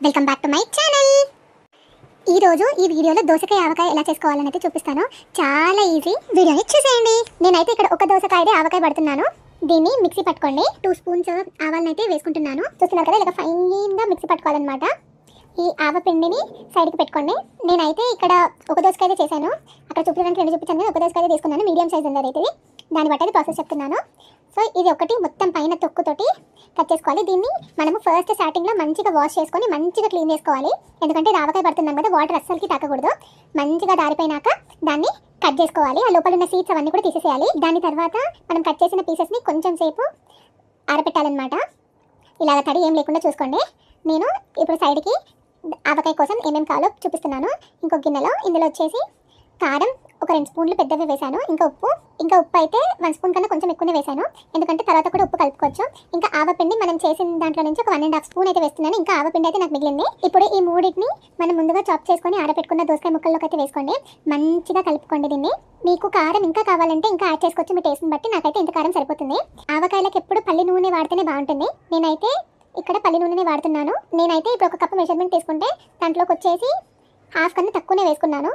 Welcome back to my channel. ఈ రోజు ఈ వీడియోలో దోసకాయ ఆవకాయ ఎలా చేసుకోవాలని అయితే చూపిస్తాను. చాలా ఈజీ, వీడియోని చూసేయండి. నేనైతే ఇక్కడ ఒక దోసకాయదే ఆవకాయ పడుతున్నాను. దీన్ని మిక్సీ పట్టుకోండి. 2 స్పూన్స్ ఆవాలను అయితే వేసుకుంటున్నాను. చూస్తున్నారు కదా, ఇలా ఫైన్గా మిక్సీ పట్టుకోవాలన్నమాట. ఈ ఆవ పిండిని సైడ్కి పెట్టుకోండి. నేనైతే ఇక్కడ ఒక దోసకాయ చేశాను, అక్కడ చూపించడానికి 2 చూపించాను కదా, ఒక దోసకాయ తీసుకున్నాను. మీడియం సైజ్ ఉంది అయితే, దాన్ని బట్టి అయితే ప్రాసెస్ చెప్తున్నాను. సో ఇది ఒకటి మొత్తం పైన తొక్కుతోటి కట్ చేసుకోవాలి. దీన్ని మనము ఫస్ట్ స్టార్టింగ్లో మంచిగా వాష్ చేసుకొని మంచిగా క్లీన్ చేసుకోవాలి. ఎందుకంటే ఆవకాయ పడుతున్నాం కదా, వాటర్ అస్సలకి తాకకూడదు. మంచిగా దారిపోయినాక దాన్ని కట్ చేసుకోవాలి. ఆ లోపల ఉన్న సీడ్స్ అవన్నీ కూడా తీసేసేయాలి. దాని తర్వాత మనం కట్ చేసిన పీసెస్ని కొంచెం సేపు ఆరబెట్టాలన్నమాట. ఇలాగ తడి ఏం లేకుండా చూసుకోండి. నేను ఇప్పుడు సైడ్కి ఆవకాయ కోసం ఏమేమి కావాలో చూపిస్తున్నాను. ఇంకొక గిన్నెలో ఇందులో వచ్చేసి కారం ఒక 2 స్పూన్లు పెద్దవి వేసాను. ఇంకా ఉప్పు అయితే 1 స్పూన్ కన్నా కొంచెం ఎక్కువనే వేసాను, ఎందుకంటే తర్వాత కూడా ఉప్పు కలుపుకోవచ్చు. ఇంకా ఆవపిండి మనం చేసిన దాంట్లో నుంచి ఒక 1.5 స్పూన్ అయితే వేస్తున్నాను. ఇంకా ఆవపిండి అయితే నాకు మిగిలింది. ఇప్పుడు ఈ మూడింటిని మనం ముందుగా చాప్ చేసుకొని ఆరబెట్టుకున్న దోసకాయ ముక్కల్లోకి అయితే వేసుకోండి. మంచిగా కలుపుకోండి దీన్ని. మీకు కారం ఇంకా కావాలంటే ఇంకా యాడ్ చేసుకోవచ్చు, మీ టేస్ట్ని బట్టి. నాకైతే ఇంత కారం సరిపోతుంది. ఆవకాయలకు ఎప్పుడు పల్లి నూనె వాడితేనే బాగుంటుంది. నేనైతే ఇక్కడ పల్లి నూనెనే వాడుతున్నాను. నేనైతే ఇప్పుడు ఒక కప్పు మెజర్మెంట్ తీసుకుంటే దాంట్లోకి వచ్చేసి హాఫ్ కన్నా తక్కువనే వేసుకున్నాను.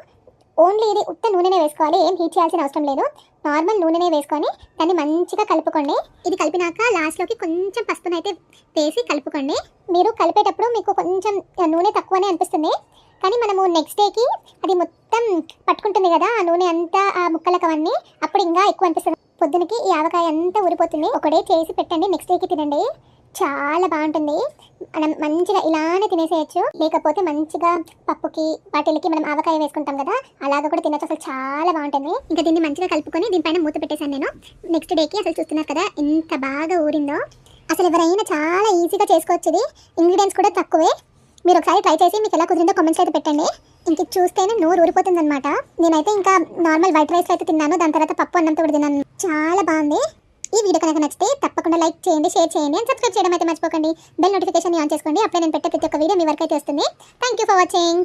ఓన్లీ ఇది ఉత్త నూనెనే వేసుకోవాలి, ఏం హీట్ చేయాల్సిన అవసరం లేదు. నార్మల్ నూనెనే వేసుకొని దాన్ని మంచిగా కలుపుకోండి. ఇది కలిపినాక లాస్ట్లోకి కొంచెం పసుపునైతే వేసి కలుపుకోండి. మీరు కలిపేటప్పుడు మీకు కొంచెం నూనె తక్కువనే అనిపిస్తుంది, కానీ మనము నెక్స్ట్ డేకి అది మొత్తం పట్టుకుంటుంది కదా ఆ నూనె అంతా ఆ ముక్కలకు అవన్నీ, అప్పుడు ఇంకా ఎక్కువ అనిపిస్తుంది. పొద్దునకి ఈ ఆవకాయ అంతా ఊరిపోతుంది. ఒకడే చేసి పెట్టండి, నెక్స్ట్ డేకి తినండి, చాలా బాగుంటుంది. మనం మంచిగా ఇలానే తినేసేయచ్చు, లేకపోతే మంచిగా పప్పుకి వాటికి మనం ఆవకాయ వేసుకుంటాం కదా, అలాగ కూడా తినచ్చు. అసలు చాలా బాగుంటుంది. ఇంకా దీన్ని మంచిగా కలుపుకొని దీనిపైన మూత పెట్టేశాను నేను. నెక్స్ట్ డేకి అసలు చూస్తున్నారు కదా ఎంత బాగా ఊరిందో. అసలు ఎవరైనా చాలా ఈజీగా చేసుకోవచ్చు. ఇది ఇంగ్రీడియంట్స్ కూడా తక్కువే. మీరు ఒకసారి ట్రై చేసి మీకు ఎలా కుదిరిందో కామెంట్స్ అయితే పెట్టండి. ఇంక చూస్తేనే నోరు ఊరిపోతుంది అనమాట. నేనైతే ఇంకా నార్మల్ వైట్ రైస్ అయితే తిన్నాను, దాని తర్వాత పప్పు అన్నంతో కూడా తిన్నాను. చాలా బాగుంది. ఈ వీడియో కనుక నచ్చితే తప్పకుండా లైక్ చేయండి, షేర్ చేయండి, అండ్ సబ్స్క్రైబ్ చేయడం అయితే మర్చిపోకండి. బెల్ నోటిఫికేషన్ ఆన్ చేసుకోండి, అప్పుడే నేను పెట్టే ప్రతి ఒక్క వీడియో మీ వరకు అయితే వస్తుంది. Thank you for watching.